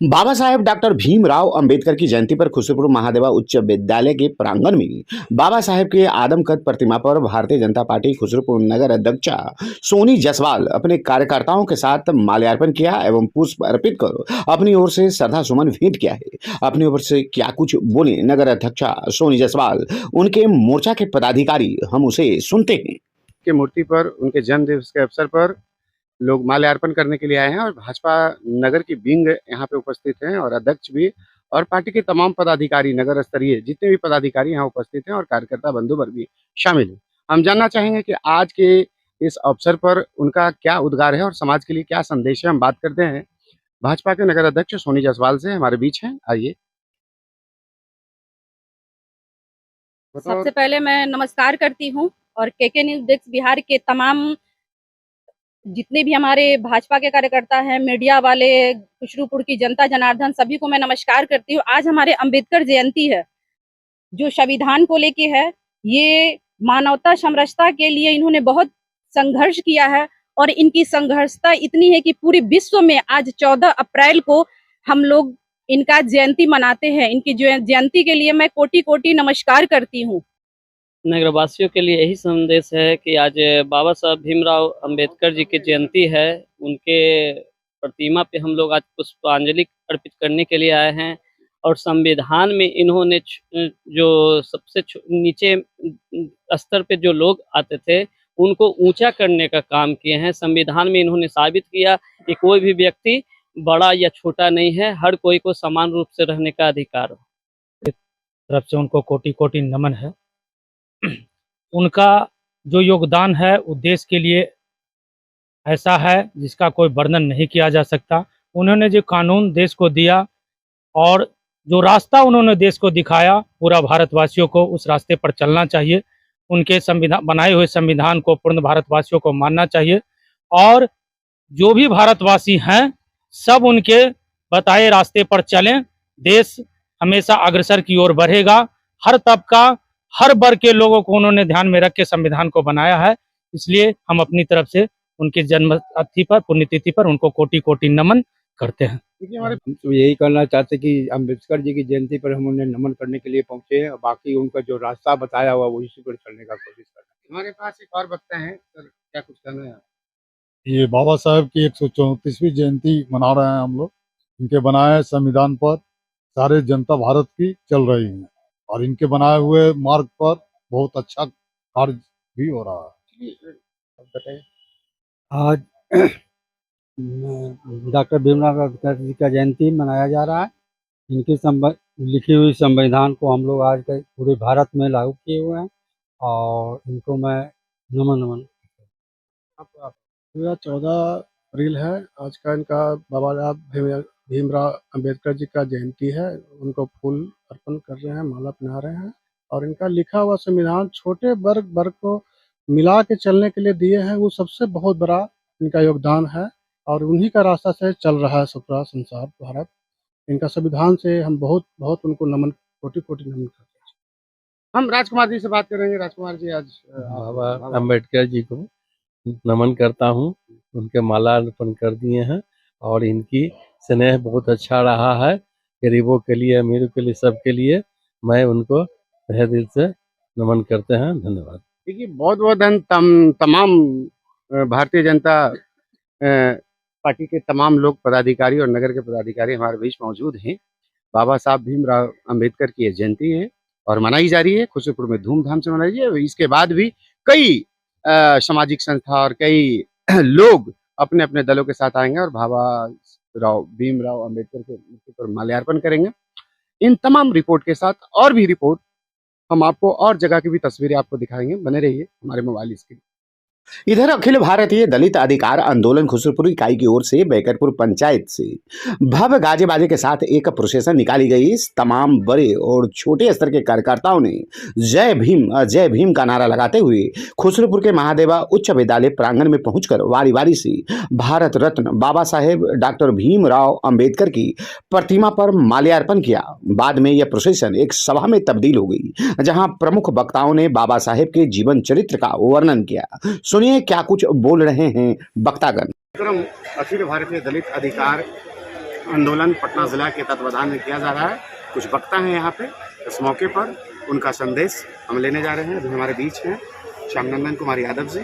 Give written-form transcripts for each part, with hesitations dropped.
Baba Saheb doctor Bhimrao Ambedkar की जयंती पर खुसरूपुर महादेवा उच्च विद्यालय के प्रांगण में बाबा साहेब के आदमकद प्रतिमा पर भारतीय जनता पार्टी खुसरूपुर नगर अध्यक्षा सोनी जायसवाल अपने कार्यकर्ताओं के साथ माल्यार्पण किया एवं पुष्प अर्पित कर अपनी ओर से श्रद्धा सुमन भेंट किया है। अपनी ओर से क्या कुछ बोले नगर अध्यक्षा सोनी जायसवाल, उनके मोर्चा के पदाधिकारी, हम उसे सुनते हैं। की मूर्ति पर उनके जन्म दिवस के अवसर पर लोग माल्यार्पण करने के लिए आए हैं और भाजपा नगर की विंग यहाँ पे उपस्थित हैं और अध्यक्ष भी और पार्टी के तमाम पदाधिकारी, नगर स्तरीय जितने भी पदाधिकारी यहाँ उपस्थित हैं और कार्यकर्ता बंधुवर्ग भी शामिल हैं। हम जानना चाहेंगे कि आज के इस अवसर पर उनका क्या उद्गार है और समाज के लिए क्या संदेश है। हम बात करते हैं भाजपा के नगर अध्यक्ष सोनी जायसवाल से, हमारे बीच हैं, आइए। सबसे पहले मैं नमस्कार करती हूँ और केके न्यूज़ डेस्क बिहार के तमाम जितने भी हमारे भाजपा के कार्यकर्ता हैं, मीडिया वाले, खुसरूपुर की जनता जनार्दन, सभी को मैं नमस्कार करती हूँ। आज हमारे अंबेडकर जयंती है जो संविधान को लेके है। ये मानवता समरसता के लिए इन्होंने बहुत संघर्ष किया है और इनकी संघर्षता इतनी है कि पूरे विश्व में आज 14 अप्रैल को हम लोग इनका जयंती मनाते हैं। इनकी जयंती के लिए मैं कोटि कोटि नमस्कार करती हूँ। नगरवासियों के लिए यही संदेश है कि आज बाबा साहब भीमराव अंबेडकर जी की जयंती है। उनके प्रतिमा पे हम लोग आज पुष्पांजलि अर्पित करने के लिए आए हैं और संविधान में इन्होंने जो सबसे नीचे स्तर पे जो लोग आते थे उनको ऊंचा करने का काम किए हैं। संविधान में इन्होंने साबित किया कि कोई भी व्यक्ति बड़ा या छोटा नहीं है, हर कोई को समान रूप से रहने का अधिकार हो। तरफ से उनको कोटि कोटि नमन है। उनका जो योगदान है वो देश के लिए ऐसा है जिसका कोई वर्णन नहीं किया जा सकता। उन्होंने जो कानून देश को दिया और जो रास्ता उन्होंने देश को दिखाया, पूरा भारतवासियों को उस रास्ते पर चलना चाहिए। उनके संविधान बनाए हुए संविधान को पूर्ण भारतवासियों को मानना चाहिए और जो भी भारतवासी हैं सब उनके बताए रास्ते पर चलें। देश हमेशा अग्रसर की ओर बढ़ेगा। हर तबका, हर वर्ग के लोगों को उन्होंने ध्यान में रख के संविधान को बनाया है। इसलिए हम अपनी तरफ से उनकी जन्मतिथि पर, पुण्यतिथि पर उनको कोटि कोटि नमन करते हैं। हम तो यही कहना चाहते कि अम्बेडकर जी की जयंती पर हम उन्हें नमन करने के लिए पहुंचे हैं और बाकी उनका जो रास्ता बताया हुआ वो इसी पर चलने का कोशिश कर रहे हैं। हमारे पास एक और वक्ता है सर, क्या कुछ कहना है? ये बाबा साहेब की 134वीं जयंती मना रहे हैं हम लोग। इनके बनाए संविधान पर सारे जनता भारत की चल रही है और इनके बनाए हुए मार्ग पर बहुत अच्छा कार्य भी हो रहा है। आज डॉक्टर भीमराव अम्बेडकर जी का जयंती मनाया जा रहा है। इनकी लिखी हुई संविधान को हम लोग आज के पूरे भारत में लागू किए हुए हैं और इनको मैं नमन 14 अप्रैल है आज का। इनका बाबा साहब भीमराव अंबेडकर जी का जयंती है। उनको फूल अर्पण कर रहे हैं, माला पहना रहे हैं और इनका लिखा हुआ संविधान छोटे वर्ग को मिला के चलने के लिए दिए हैं। वो सबसे बहुत बड़ा इनका योगदान है और उन्हीं का रास्ता से चल रहा है पूरा संसार, भारत। इनका संविधान से हम बहुत उनको नमन, कोटि कोटि नमन करते हैं। हम राजकुमार जी से बात करेंगे। राजकुमार जी, आज बाबा अम्बेडकर जी को नमन करता हूँ। उनके माला अर्पण कर दिए हैं और इनकी स्नेह बहुत अच्छा रहा है। गरीबों के लिए, अमीरों के लिए, सबके लिए मैं उनको तहे दिल से नमन करते हैं। धन्यवाद। देखिए, बहुत तमाम भारतीय जनता पार्टी के तमाम लोग, पदाधिकारी और नगर के पदाधिकारी हमारे बीच मौजूद हैं। बाबा साहब भीमराव अंबेडकर की जयंती है और मनाई जा रही है। खुसरूपुर में धूमधाम से मनाई है। इसके बाद भी कई सामाजिक संस्था और कई लोग अपने अपने दलों के साथ आएंगे और बाबा भीमराव अंबेडकर के मूर्ति पर माल्यार्पण करेंगे। इन तमाम रिपोर्ट के साथ और भी रिपोर्ट हम आपको और जगह की भी तस्वीरें आपको दिखाएंगे। बने रहिए हमारे मोबाइल स्क्रीन। इधर अखिल भारतीय दलित अधिकार आंदोलन खुसरूपुर इकाई की ओर से बैकरपुर पंचायत से भव्य गाजे बाजे के साथ एक प्रोसेसन निकाली गई। इस तमाम बड़े और छोटे स्तर के कार्यकर्ताओं ने जय भीम का नारा लगाते हुए खुसरूपुर के महादेवा उच्च विद्यालय प्रांगण में पहुंचकर वारी वारी से भारत रत्न बाबा साहेब डॉक्टर भीमराव अंबेडकर की प्रतिमा पर माल्यार्पण किया। बाद में यह प्रोसेसन एक सभा में तब्दील हो गई, जहां प्रमुख वक्ताओं ने बाबा साहेब के जीवन चरित्र का वर्णन किया। सुनिए क्या कुछ बोल रहे हैं वक्तागण। अखिल भारतीय दलित अधिकार आंदोलन पटना जिला के तत्वाधान में किया जा रहा है। कुछ वक्ता हैं यहाँ पे, इस मौके पर उनका संदेश हम लेने जा रहे हैं। अभी हमारे बीच हैं श्यामनंदन कुमार यादव जी,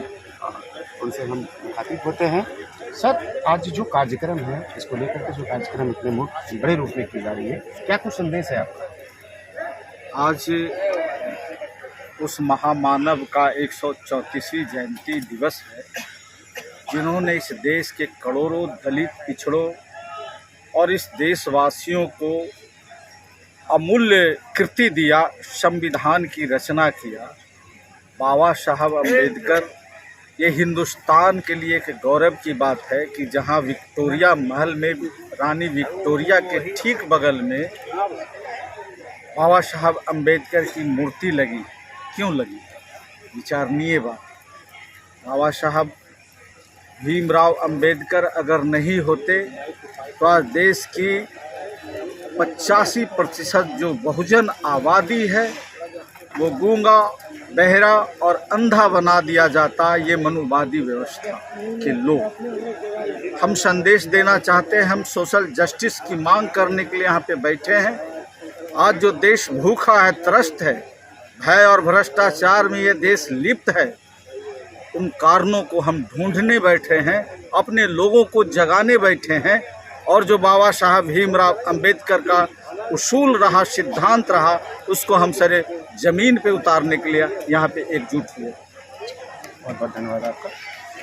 उनसे हम मुखातिब होते हैं। सर, आज जो कार्यक्रम है, इसको लेकर के जो कार्यक्रम इतने बड़े रूप में की जा रही है, क्या कुछ संदेश है आपका? आज उस महामानव का 134वीं जयंती दिवस है, जिन्होंने इस देश के करोड़ों दलित पिछड़ों और इस देशवासियों को अमूल्य कृति दिया, संविधान की रचना किया। बाबा साहब अम्बेडकर, ये हिंदुस्तान के लिए एक गौरव की बात है कि जहां विक्टोरिया महल में रानी विक्टोरिया के ठीक बगल में बाबा साहब अम्बेडकर की मूर्ति लगी। क्यों लगी? विचारणीय बात। बाबा साहब भीमराव अम्बेडकर अगर नहीं होते तो आज देश की 85% जो बहुजन आबादी है वो गूंगा, बहरा और अंधा बना दिया जाता। ये मनुवादी व्यवस्था के लोग। हम संदेश देना चाहते हैं, हम सोशल जस्टिस की मांग करने के लिए यहाँ पे बैठे हैं। आज जो देश भूखा है, त्रस्त है, भय और भ्रष्टाचार में ये देश लिप्त है, उन कारणों को हम ढूंढने बैठे हैं, अपने लोगों को जगाने बैठे हैं। और जो बाबा साहब भीमराव अम्बेडकर का उसूल रहा, सिद्धांत रहा, उसको हम सारे ज़मीन पे उतारने के लिए यहाँ पे एकजुट हुए। बहुत बहुत धन्यवाद आपका।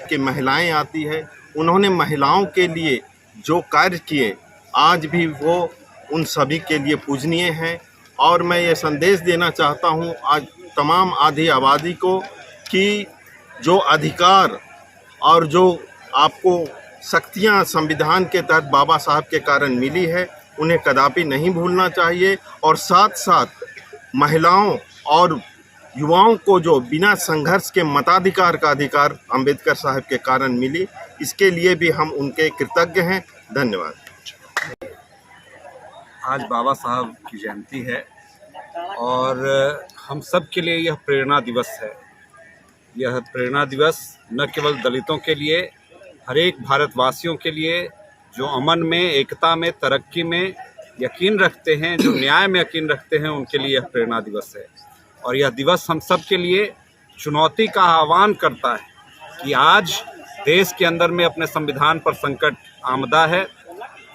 कि महिलाएं आती है, उन्होंने महिलाओं के लिए जो कार्य किए, आज भी वो उन सभी के लिए पूजनीय हैं। और मैं ये संदेश देना चाहता हूँ आज तमाम आधी आबादी को कि जो अधिकार और जो आपको शक्तियाँ संविधान के तहत बाबा साहब के कारण मिली है, उन्हें कदापि नहीं भूलना चाहिए। और साथ साथ महिलाओं और युवाओं को जो बिना संघर्ष के मताधिकार का अधिकार अंबेडकर साहब के कारण मिली, इसके लिए भी हम उनके कृतज्ञ हैं। धन्यवाद। आज बाबा साहब की जयंती है और हम सब के लिए यह प्रेरणा दिवस है। यह प्रेरणा दिवस न केवल दलितों के लिए, हर एक भारतवासियों के लिए जो अमन में, एकता में, तरक्की में यकीन रखते हैं, जो न्याय में यकीन रखते हैं, उनके लिए यह प्रेरणा दिवस है। और यह दिवस हम सब के लिए चुनौती का आह्वान करता है कि आज देश के अंदर में अपने संविधान पर संकट आमदा है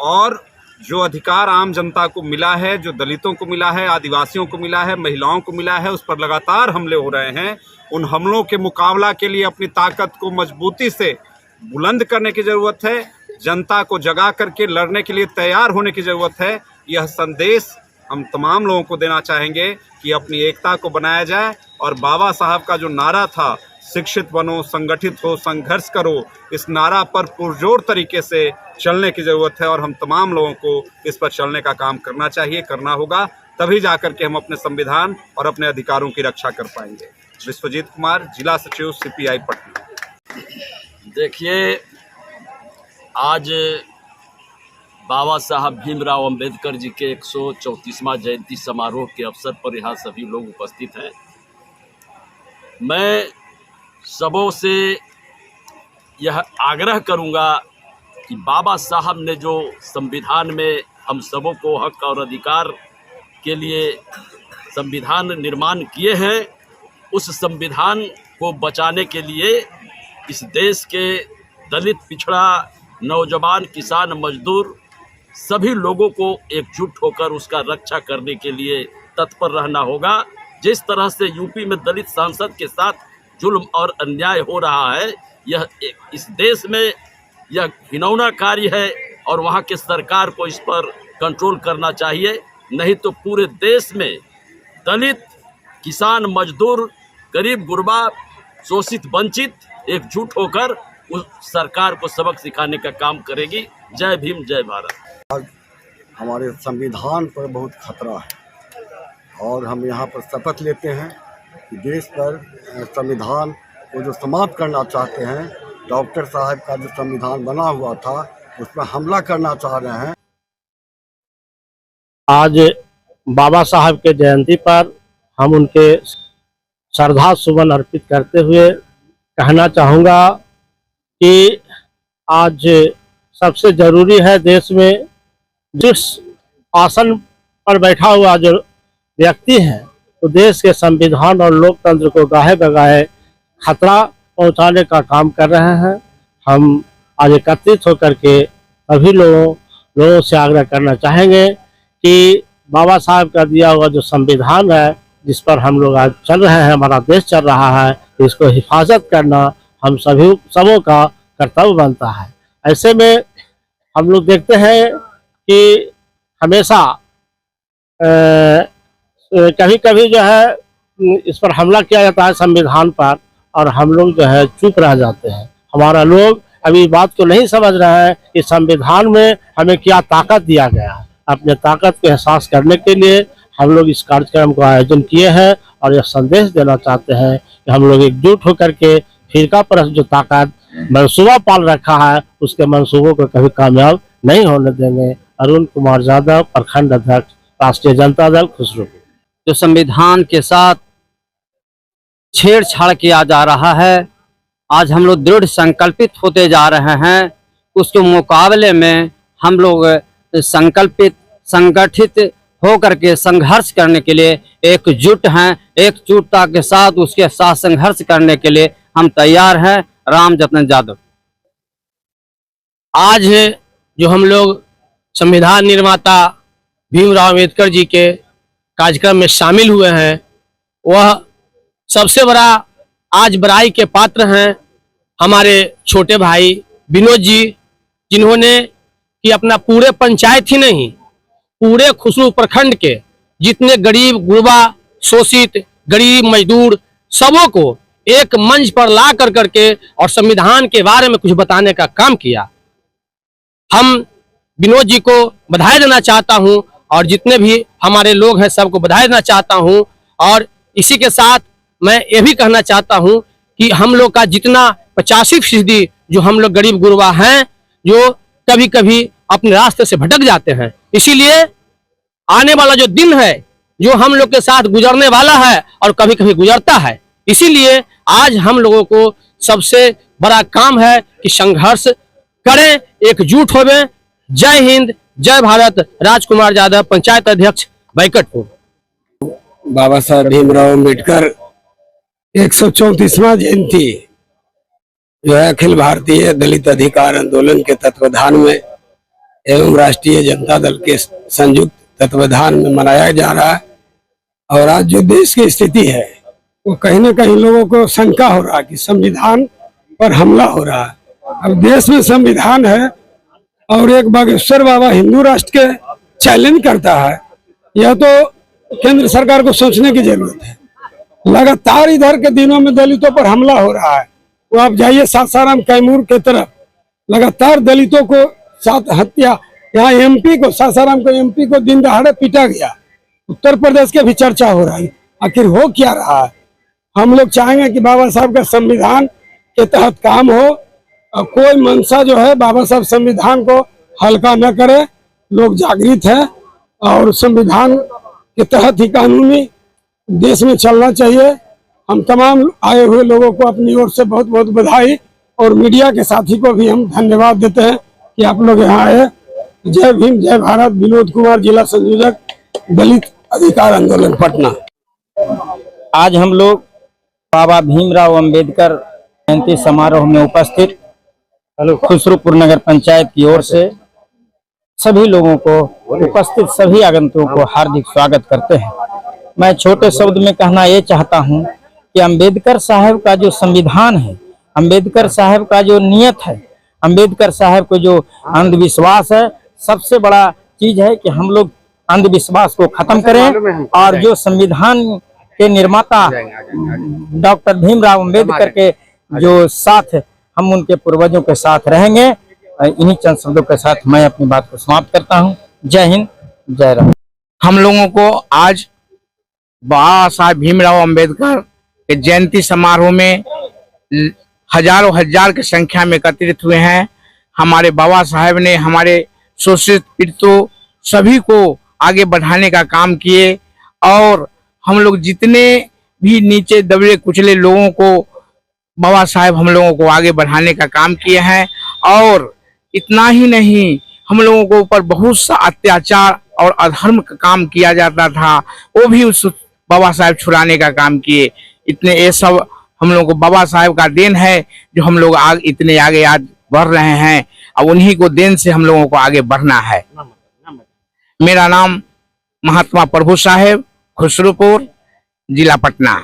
और जो अधिकार आम जनता को मिला है, जो दलितों को मिला है, आदिवासियों को मिला है, महिलाओं को मिला है, उस पर लगातार हमले हो रहे हैं। उन हमलों के मुकाबला के लिए अपनी ताकत को मजबूती से बुलंद करने की ज़रूरत है। जनता को जगा करके लड़ने के लिए तैयार होने की ज़रूरत है। यह संदेश हम तमाम लोगों को देना चाहेंगे कि अपनी एकता को बनाया जाए और बाबा साहब का जो नारा था, शिक्षित बनो, संगठित हो, संघर्ष करो, इस नारा पर पुरजोर तरीके से चलने की ज़रूरत है। और हम तमाम लोगों को इस पर चलने का काम करना चाहिए, करना होगा, तभी जा कर के हम अपने संविधान और अपने अधिकारों की रक्षा कर पाएंगे। विश्वजीत कुमार, जिला सचिव CPI पटना। देखिए, आज बाबा साहब भीमराव अंबेडकर जी के 134वां जयंती समारोह के अवसर पर यहाँ सभी लोग उपस्थित हैं। मैं सबों से यह आग्रह करूँगा कि बाबा साहब ने जो संविधान में हम सबों को हक और अधिकार के लिए संविधान निर्माण किए हैं, उस संविधान को बचाने के लिए इस देश के दलित, पिछड़ा, नौजवान, किसान, मजदूर सभी लोगों को एकजुट होकर उसका रक्षा करने के लिए तत्पर रहना होगा। जिस तरह से यूपी में दलित सांसद के साथ जुल्म और अन्याय हो रहा है, यह इस देश में यह घिनौना कार्य है और वहाँ के सरकार को इस पर कंट्रोल करना चाहिए। नहीं तो पूरे देश में दलित, किसान, मजदूर, गरीब गुरबा, शोषित, वंचित एकजुट होकर उस सरकार को सबक सिखाने का काम करेगी। जय भीम, जय भारत। आज हमारे संविधान पर बहुत खतरा है और हम यहाँ पर शपथ लेते हैं कि देश पर संविधान को जो समाप्त करना चाहते हैं, डॉक्टर साहब का जो संविधान बना हुआ था उस पर हमला करना चाह रहे हैं। आज बाबा साहब के जयंती पर हम उनके श्रद्धा सुमन अर्पित करते हुए कहना चाहूँगा कि आज सबसे ज़रूरी है देश में जिस आसन पर बैठा हुआ जो व्यक्ति है तो देश के संविधान और लोकतंत्र को गाहे बगाहे खतरा पहुंचाने का काम कर रहे हैं। हम आज एकत्रित होकर के सभी लोगों से आग्रह करना चाहेंगे कि बाबा साहब का दिया हुआ जो संविधान है, जिस पर हम लोग आज चल रहे हैं, हमारा देश चल रहा है, इसको हिफाजत करना हम सबों का कर्तव्य बनता है। ऐसे में हम लोग देखते हैं कि हमेशा कभी कभी जो है इस पर हमला किया जाता है संविधान पर, और हम लोग जो है चुप रह जाते हैं। हमारा लोग अभी बात को नहीं समझ रहे हैं कि संविधान में हमें क्या ताकत दिया गया है। अपने ताकत को एहसास करने के लिए हम लोग इस कार्यक्रम का आयोजन किए हैं और यह संदेश देना चाहते हैं कि हम लोग एकजुट होकर के फिरका परस्त जो ताकत मंसूबा पाल रखा है उसके मंसूबों को कभी कामयाब नहीं होने देंगे। अरुण कुमार यादव, प्रखंड अध्यक्ष, राष्ट्रीय जनता दल, खुसरूपुर। जो संविधान के साथ छेड़छाड़ किया जा रहा है, आज हम लोग दृढ़ संकल्पित होते जा रहे हैं। उसके मुकाबले में हम लोग संकल्पित संगठित होकर के संघर्ष करने के लिए एकजुट हैं। एकजुटता के साथ उसके साथ संघर्ष करने के लिए हम तैयार हैं। राम जतन यादव। आज जो हम लोग संविधान निर्माता भीमराव अम्बेडकर जी के कार्यक्रम में शामिल हुए हैं, वह सबसे बड़ा आज बड़ाई के पात्र हैं हमारे छोटे भाई विनोद जी, जिन्होंने कि अपना पूरे पंचायत ही नहीं, पूरे खुसरू प्रखंड के जितने गरीब गुरबा, शोषित, गरीब, मजदूर, सबों को एक मंच पर ला कर करके और संविधान के बारे में कुछ बताने का काम किया। हम विनोद जी को बधाई देना चाहता हूं और जितने भी हमारे लोग हैं सबको बधाई देना चाहता हूं। और इसी के साथ मैं ये भी कहना चाहता हूं कि हम लोग का जितना 85% जो हम लोग गरीब गुरबा हैं, जो कभी कभी अपने रास्ते से भटक जाते हैं, इसीलिए आने वाला जो दिन है जो हम लोग के साथ गुजरने वाला है और कभी कभी गुजरता है, इसीलिए आज हम लोगों को सबसे बड़ा काम है कि संघर्ष करें, एकजुट होवें। जय हिंद, जय भारत। राजकुमार यादव, पंचायत अध्यक्ष, बैकटपुर। बाबा साहब भीमराव अम्बेडकर 134वां जयंती जो है अखिल भारतीय दलित अधिकार आंदोलन के तत्वाधान में एवं राष्ट्रीय जनता दल के संयुक्त तत्वाधान में मनाया जा रहा है। और आज जो देश की स्थिति है वो कहीं न कहीं लोगों को शंका हो रहा है कि संविधान पर हमला हो रहा है। अब देश में संविधान है और एक बागेश्वर बाबा हिंदू राष्ट्र के चैलेंज करता है, यह तो केंद्र सरकार को सोचने की जरूरत है। लगातार इधर के दिनों में दलितों पर हमला हो रहा है। वो आप जाइए सासाराम, कैमूर के तरफ, लगातार दलितों को साथ हत्या। यहाँ एमपी को, सासाराम को एमपी को दिन दहाड़े पीटा गया। उत्तर प्रदेश के भी चर्चा हो रहा है, आखिर हो क्या रहा है। हम लोग चाहेंगे कि बाबा साहब का संविधान के तहत काम हो और कोई मंशा जो है बाबा साहब संविधान को हल्का न करे। लोग जागृत हैं और संविधान के तहत ही कानूनी देश में चलना चाहिए। हम तमाम आए हुए लोगों को अपनी ओर से बहुत बहुत बधाई और मीडिया के साथी को भी हम धन्यवाद देते हैं कि आप लोग यहाँ आए। जय भीम, जय भारत। विनोद कुमार, जिला संयोजक, दलित अधिकार आंदोलन, पटना। आज हम लोग बाबा भीमराव अम्बेडकर जयंती समारोह में उपस्थित खुसरूपुर नगर पंचायत की ओर से सभी लोगों को, उपस्थित सभी आगंतुकों को हार्दिक स्वागत करते हैं। मैं छोटे शब्द में कहना ये चाहता हूं कि अम्बेडकर साहब का जो संविधान है, अम्बेडकर साहब का जो नियत है, अम्बेडकर साहब को जो अंधविश्वास है, सबसे बड़ा चीज है कि हम लोग अंधविश्वास को खत्म करें और जो संविधान के निर्माता डॉक्टर भीमराव अम्बेडकर के जो साथ हम उनके पूर्वजों के साथ रहेंगे। इन्हीं चंद शब्दों के साथ मैं अपनी बात को समाप्त करता हूं। जय हिंद, जय राम। हम लोगों को आज बाबा साहब भीमराव अम्बेडकर के जयंती समारोह में हजारों हजार की संख्या में एकत्रित हुए हैं। हमारे बाबा साहब ने हमारे शोषित पीड़ितों सभी को आगे बढ़ाने का काम किए और हम लोग जितने भी नीचे दबे कुचले लोगों को बाबा साहब हम लोगों को आगे बढ़ाने का काम किए हैं। और इतना ही नहीं, हम लोगों को ऊपर बहुत सा अत्याचार और अधर्म का काम किया जाता था, वो भी उस बाबा साहेब छुड़ाने का काम किए। इतने ये सब हम लोगों को बाबा साहेब का देन है जो हम लोग इतने आगे आज बढ़ रहे हैं, और उन्हीं को देन से हम लोगों को आगे बढ़ना है। मेरा नाम महात्मा प्रभु साहेब, खुसरूपुर, जिला पटना।